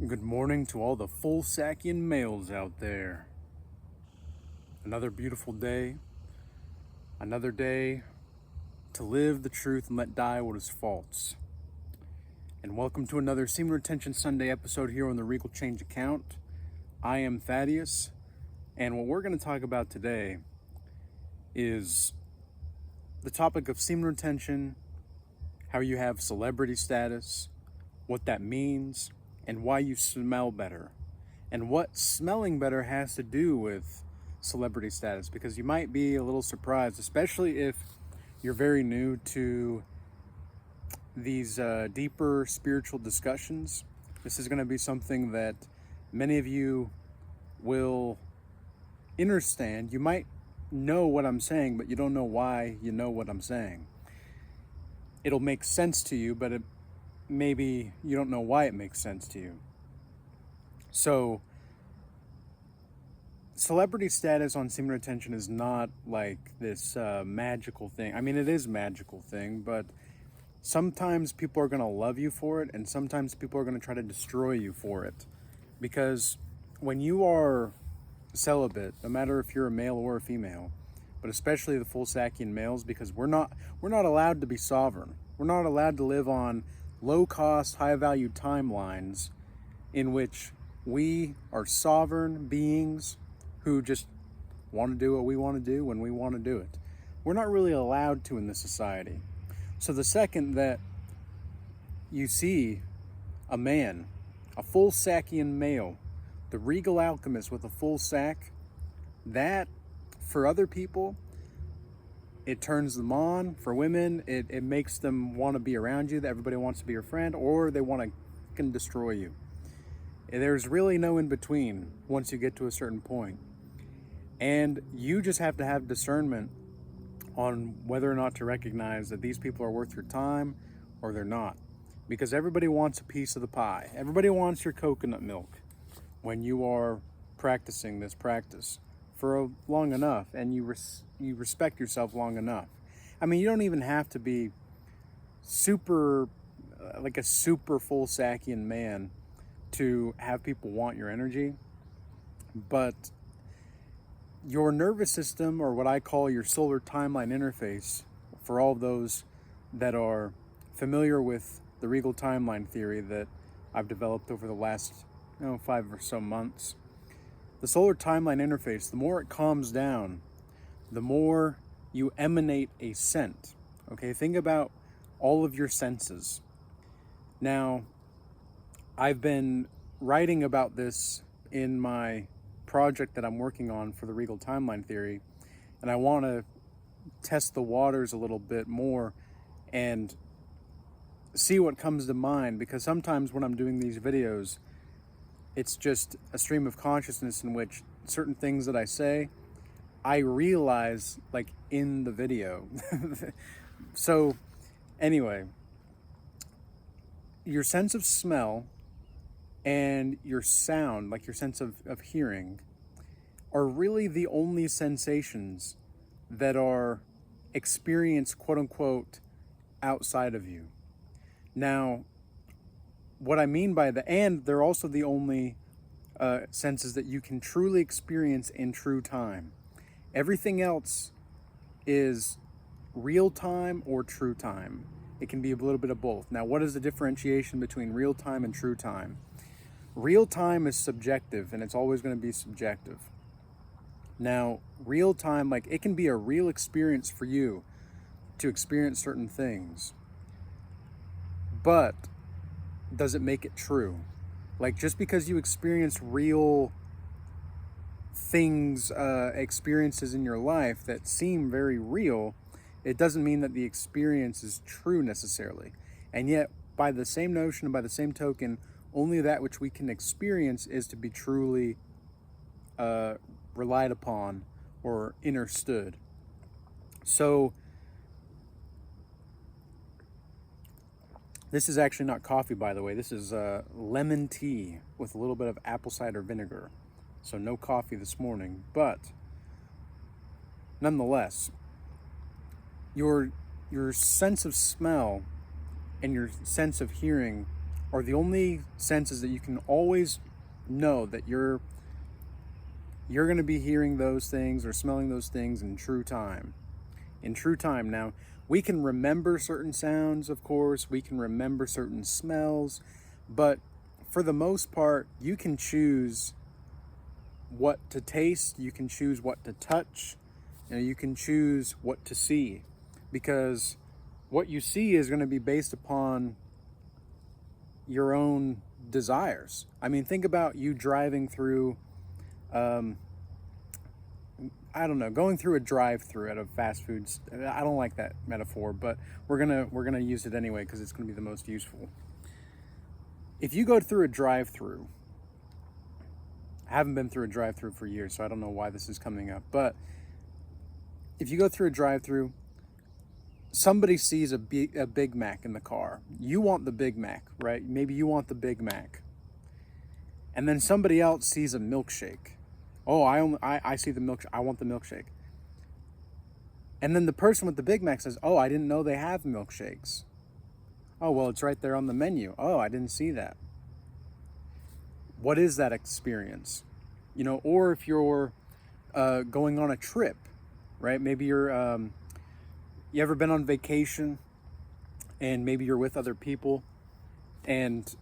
Good morning to all the full Sakian males out there. Another beautiful day. Another day to live the truth and let die what is false. And welcome to another Semen Retention Sunday episode here on the Regal Change account. I am Thaddeus, and what we're going to talk about today is the topic of semen retention, how you have celebrity status, what that means, and why you smell better, and what smelling better has to do with celebrity status, because you might be a little surprised, especially if you're very new to these deeper spiritual discussions. This is going to be something that many of you will understand. You might know what I'm saying, but you don't know why you know what I'm saying. It'll make sense to you, but maybe you don't know why it makes sense to you. So, celebrity status on semen retention is not like this magical thing. I mean, it is a magical thing, but sometimes people are going to love you for it, and sometimes people are going to try to destroy you for it. Because when you are celibate, no matter if you're a male or a female, but especially the full Sakian males, because we're not allowed to be sovereign. We're not allowed to live on low-cost, high-value timelines in which we are sovereign beings who just want to do what we want to do when we want to do it. We're not really allowed to in this society. So the second that you see a man, a full Sakian male, the regal alchemist with a full sack, that, for other people, it turns them on. For women, it makes them want to be around you, that everybody wants to be your friend, or they want to destroy you. There's really no in between once you get to a certain point. And you just have to have discernment on whether or not to recognize that these people are worth your time or they're not. Because everybody wants a piece of the pie. Everybody wants your coconut milk when you are practicing this practice for long enough, and you respect yourself long enough. I mean, you don't even have to be super, like a super full Sakian man to have people want your energy. But your nervous system, or what I call your solar timeline interface, for all of those that are familiar with the Regal timeline theory that I've developed over the last 5 or so months, the solar timeline interface, the more it calms down, the more you emanate a scent. Okay, think about all of your senses. Now, I've been writing about this in my project that I'm working on for the Regal timeline theory, and I want to test the waters a little bit more and see what comes to mind, because sometimes when I'm doing these videos, it's just a stream of consciousness in which certain things that I say, I realize like in the video. So anyway, your sense of smell and your sound, like your sense of hearing, are really the only sensations that are experienced, quote unquote, outside of you. Now, what I mean by that, and they're also the only senses that you can truly experience in true time. Everything else is real time or true time. It can be a little bit of both. Now, what is the differentiation between real time and true time? Real time is subjective, and it's always going to be subjective. Now, real time, like, it can be a real experience for you to experience certain things, but does it make it true? Like, just because you experience real things, experiences in your life that seem very real, it doesn't mean that the experience is true necessarily. And yet, by the same notion and by the same token, only that which we can experience is to be truly relied upon or understood. So, this is actually not coffee, by the way. This is lemon tea with a little bit of apple cider vinegar. So no coffee this morning, but nonetheless, your sense of smell and your sense of hearing are the only senses that you can always know that you're going to be hearing those things or smelling those things in true time. In true time. Now, we can remember certain sounds, of course, we can remember certain smells, but for the most part, you can choose what to taste, you can choose what to touch, you can choose what to see, because what you see is going to be based upon your own desires. I mean, think about you driving through, I don't know, going through a drive-through at a fast food. I don't like that metaphor, but we're gonna use it anyway because it's gonna be the most useful. If you go through a drive-through, I haven't been through a drive-through for years, so I don't know why this is coming up. But if you go through a drive-through, somebody sees a Big Mac in the car. You want the Big Mac, right? Maybe you want the Big Mac, and then somebody else sees a milkshake. Oh, I see the milkshake. I want the milkshake. And then the person with the Big Mac says, "Oh, I didn't know they have milkshakes. Oh, well, it's right there on the menu. Oh, I didn't see that." What is that experience? Or if you're going on a trip, right? Maybe you ever been on vacation, and maybe you're with other people, and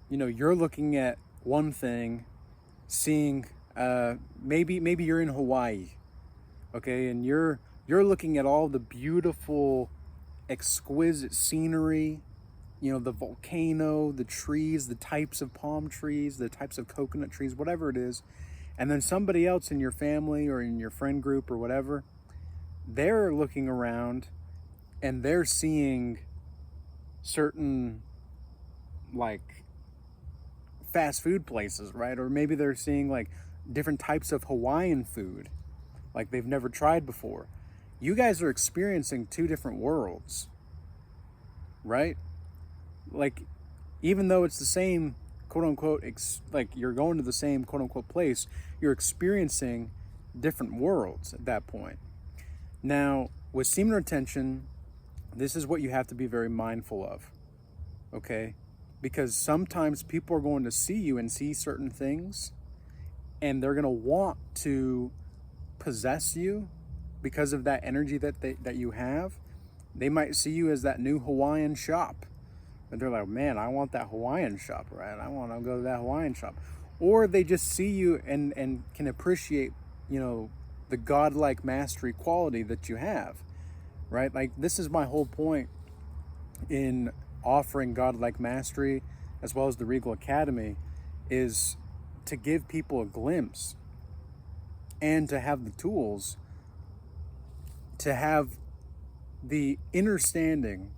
you're looking at one thing, seeing maybe you're in Hawaii, okay, and you're looking at all the beautiful, exquisite scenery, the volcano, the trees, the types of palm trees, the types of coconut trees, whatever it is, and then somebody else in your family or in your friend group or whatever, they're looking around and they're seeing certain, like, fast food places, right? Or maybe they're seeing like different types of Hawaiian food like they've never tried before. You guys are experiencing two different worlds, right? Like, even though it's the same, quote unquote, like you're going to the same, quote unquote, place, you're experiencing different worlds at that point. Now, with semen retention, this is what you have to be very mindful of, okay? Because sometimes people are going to see you and see certain things, and they're going to want to possess you because of that energy that you have. They might see you as that new Hawaiian shop, and they're like, "Man, I want that Hawaiian shop, right? I want to go to that Hawaiian shop." Or they just see you and can appreciate, the godlike mastery quality that you have, right? Like, this is my whole point in offering godlike mastery as well as the Regal Academy, is to give people a glimpse and to have the tools to have the understanding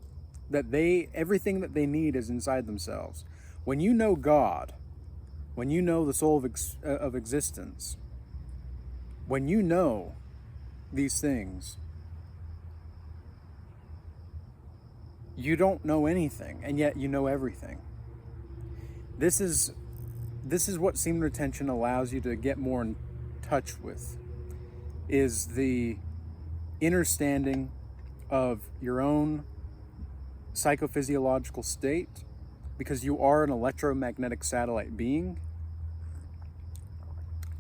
that everything that they need is inside themselves. When you know God, when you know the soul of existence, when you know these things, you don't know anything, and yet you know everything. This is what semen retention allows you to get more in touch with, is the understanding of your own psychophysiological state, because you are an electromagnetic satellite being.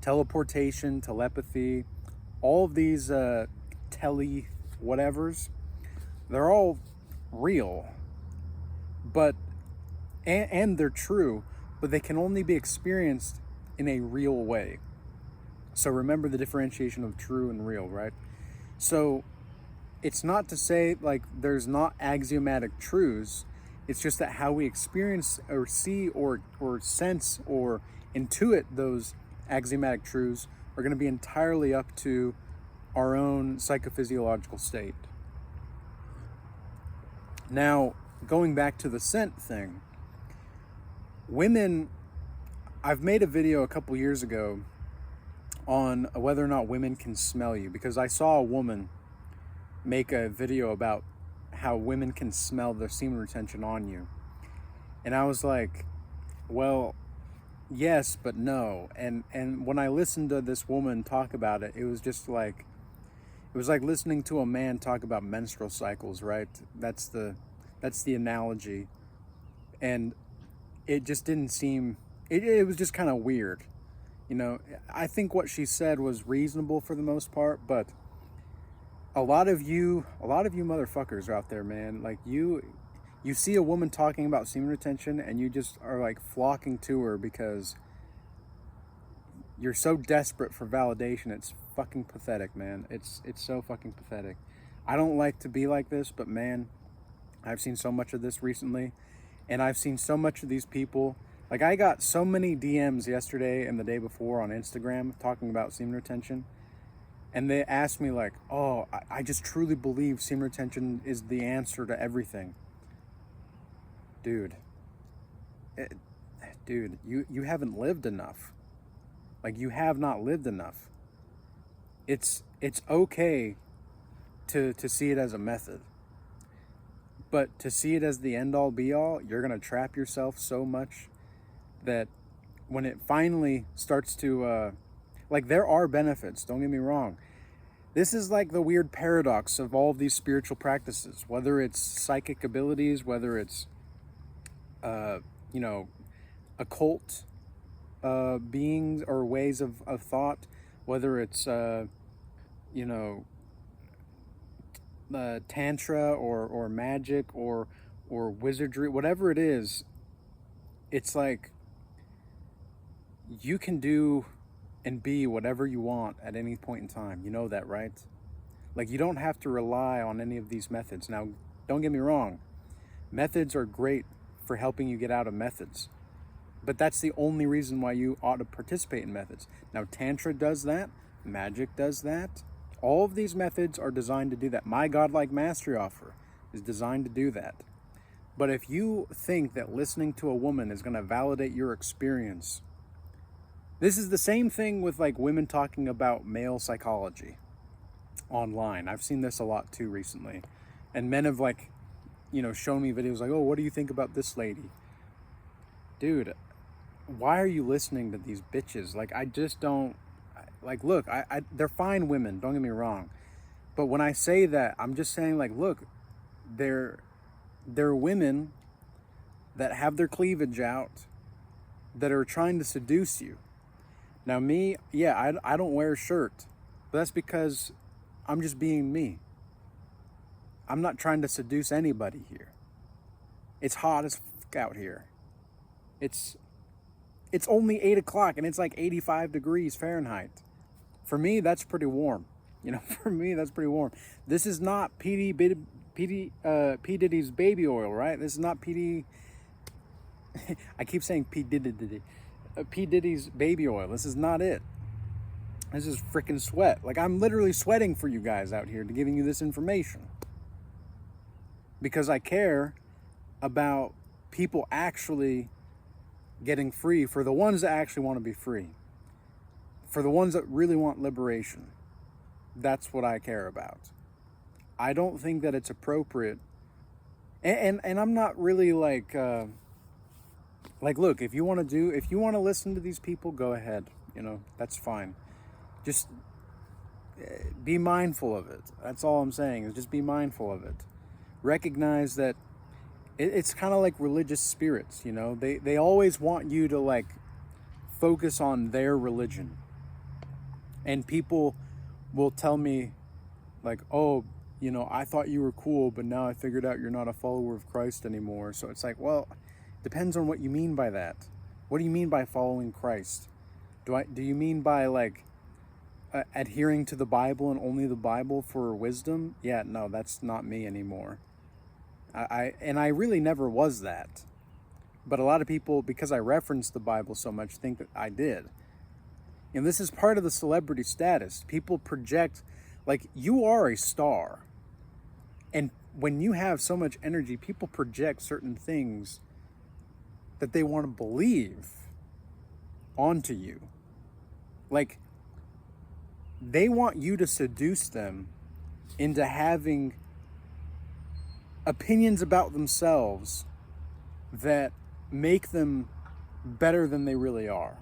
Teleportation, telepathy, all of these whatevers, they're all real, but and they're true, but they can only be experienced in a real way. So remember the differentiation of true and real, right? So it's not to say like there's not axiomatic truths. It's just that how we experience or see or sense or intuit those axiomatic truths are going to be entirely up to our own psychophysiological state. Now, going back to the scent thing, women, I've made a video a couple years ago on whether or not women can smell you, because I saw a woman make a video about how women can smell their semen retention on you. And I was like, well, yes, but no. And when I listened to this woman talk about it, it was like listening to a man talk about menstrual cycles, right? That's the analogy. And it just didn't seem, it was just kind of weird. I think what she said was reasonable for the most part, but a lot of you motherfuckers are out there, man. Like you see a woman talking about semen retention and you just are like flocking to her because you're so desperate for validation. It's fucking pathetic, man. It's so fucking pathetic. I don't like to be like this, but man, I've seen so much of this recently, and I've seen so much of these people. Like, I got so many DMs yesterday and the day before on Instagram talking about semen retention, and they asked me like, oh, I just truly believe semen retention is the answer to everything. Dude, you haven't lived enough. Like, you have not lived enough. It's okay to see it as a method, but to see it as the end all be all, you're gonna trap yourself so much that when it finally starts to like, there are benefits, don't get me wrong. This is like the weird paradox of all of these spiritual practices, whether it's psychic abilities, whether it's occult beings or ways of thought, whether it's tantra or magic or wizardry, whatever it is. It's like you can do and be whatever you want at any point in time. You know that, right? Like, you don't have to rely on any of these methods. Now, don't get me wrong. Methods are great for helping you get out of methods. But that's the only reason why you ought to participate in methods. Now, Tantra does that. Magic does that. All of these methods are designed to do that. My Godlike Mastery offer is designed to do that. But if you think that listening to a woman is going to validate your experience, this is the same thing with like women talking about male psychology online. I've seen this a lot too recently. And men have like, shown me videos like, oh, what do you think about this lady? Dude, why are you listening to these bitches? Like, I just don't, like, look, they're fine women, don't get me wrong. But when I say that, I'm just saying, like, look, they're women that have their cleavage out, that are trying to seduce you. Now me, yeah, I don't wear a shirt, but that's because I'm just being me. I'm not trying to seduce anybody here. It's hot as fuck out here. It's only 8 o'clock and it's like 85 degrees Fahrenheit. For me, that's pretty warm. For me, that's pretty warm. This is not P. Diddy's baby oil, right? This is not P. I keep saying P. Diddy's baby oil. This is not it. This is freaking sweat. Like, I'm literally sweating for you guys out here to giving you this information. Because I care about people actually getting free, for the ones that actually want to be free. For the ones that really want liberation. That's what I care about. I don't think that it's appropriate. And I'm not really like look, if you want to listen to these people, go ahead. That's fine. Just be mindful of it. That's all I'm saying, is just be mindful of it. Recognize that it's kind of like religious spirits, they always want you to like focus on their religion. And people will tell me like, oh, I thought you were cool, but now I figured out you're not a follower of Christ anymore. So it's like, well, depends on what you mean by that. What do you mean by following Christ? Do you mean by like adhering to the Bible and only the Bible for wisdom? Yeah, no, that's not me anymore. I really never was that. But a lot of people, because I reference the Bible so much, think that I did. And this is part of the celebrity status. People project, like, you are a star. And when you have so much energy, people project certain things that they want to believe onto you. Like, they want you to seduce them into having opinions about themselves that make them better than they really are.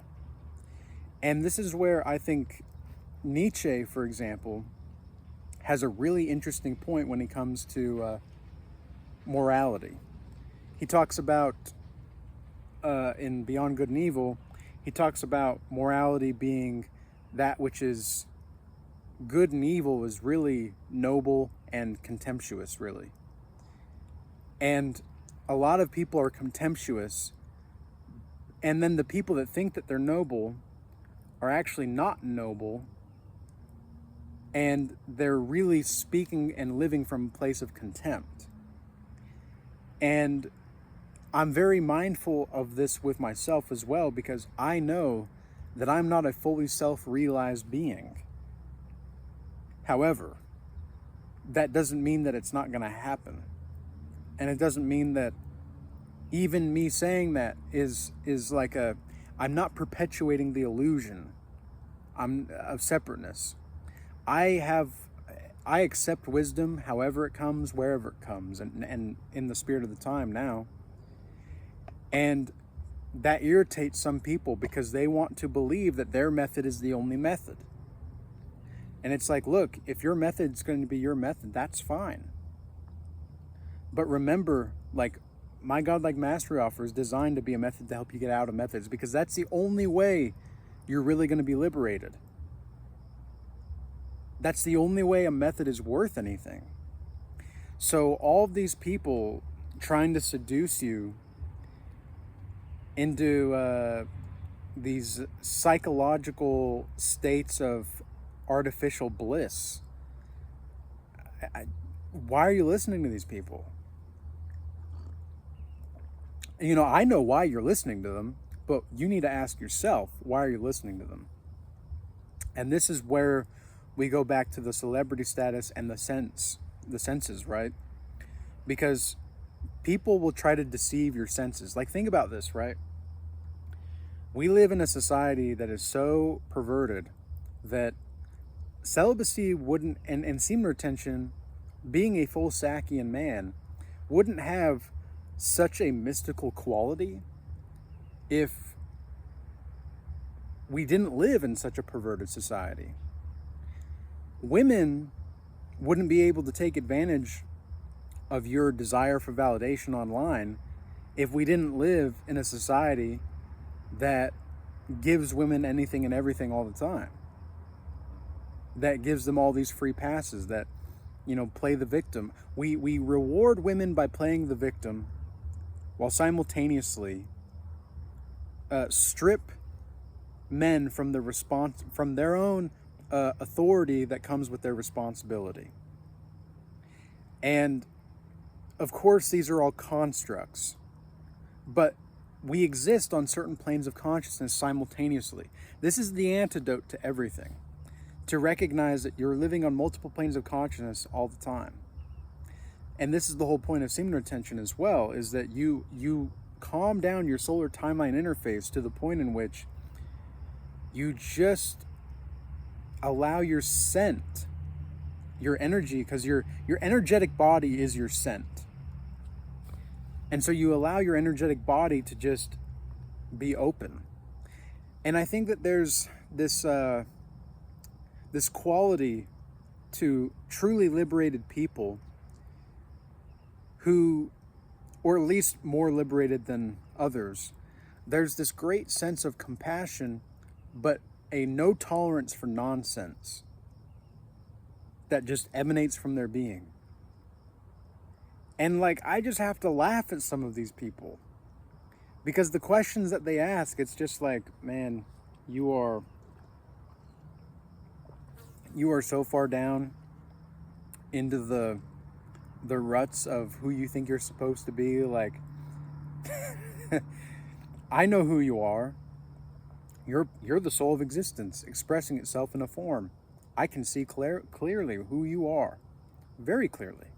And this is where I think Nietzsche, for example, has a really interesting point when it comes to morality. He talks about in Beyond Good and Evil, he talks about morality being that which is good and evil is really noble and contemptuous, really. And a lot of people are contemptuous, and then the people that think that they're noble are actually not noble, and they're really speaking and living from a place of contempt. And I'm very mindful of this with myself as well, because I know that I'm not a fully self-realized being. However, that doesn't mean that it's not going to happen. And it doesn't mean that even me saying that is like I'm not perpetuating the illusion of separateness. I accept wisdom however it comes, wherever it comes, and in the spirit of the time now. And that irritates some people because they want to believe that their method is the only method. And it's like, look, if your method's going to be your method, that's fine. But remember, like, my Godlike Mastery offer is designed to be a method to help you get out of methods, because that's the only way you're really going to be liberated. That's the only way a method is worth anything. So all of these people trying to seduce you into these psychological states of artificial bliss, why are you listening to these people? You know, I know why you're listening to them, but you need to ask yourself, why are you listening to them? And this is where we go back to the celebrity status and the senses, right? Because people will try to deceive your senses. Like, think about this, right? We live in a society that is so perverted that celibacy wouldn't, and semen retention, being a full Sakian man, wouldn't have such a mystical quality if we didn't live in such a perverted society. Women wouldn't be able to take advantage of your desire for validation online if we didn't live in a society that gives women anything and everything all the time, that gives them all these free passes, that, you know, play the victim. We reward women by playing the victim, while simultaneously strip men from their own authority that comes with their responsibility. And of course, these are all constructs, but we exist on certain planes of consciousness simultaneously. This is the antidote to everything, to recognize that you're living on multiple planes of consciousness all the time. And this is the whole point of semen retention as well, is that you calm down your solar timeline interface to the point in which you just allow your scent, your energy, because your energetic body is your scent. And so you allow your energetic body to just be open. And I think that there's this quality to truly liberated people who, or at least more liberated than others. There's this great sense of compassion, but a no tolerance for nonsense that just emanates from their being. And like, I just have to laugh at some of these people, because the questions that they ask, it's just like, man, you are so far down into the ruts of who you think you're supposed to be. Like, I know who you are. You're the soul of existence expressing itself in a form. I can see clearly who you are, very clearly.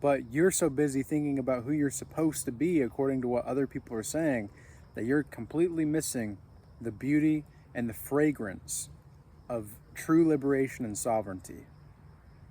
But you're so busy thinking about who you're supposed to be according to what other people are saying, that you're completely missing the beauty and the fragrance of true liberation and sovereignty.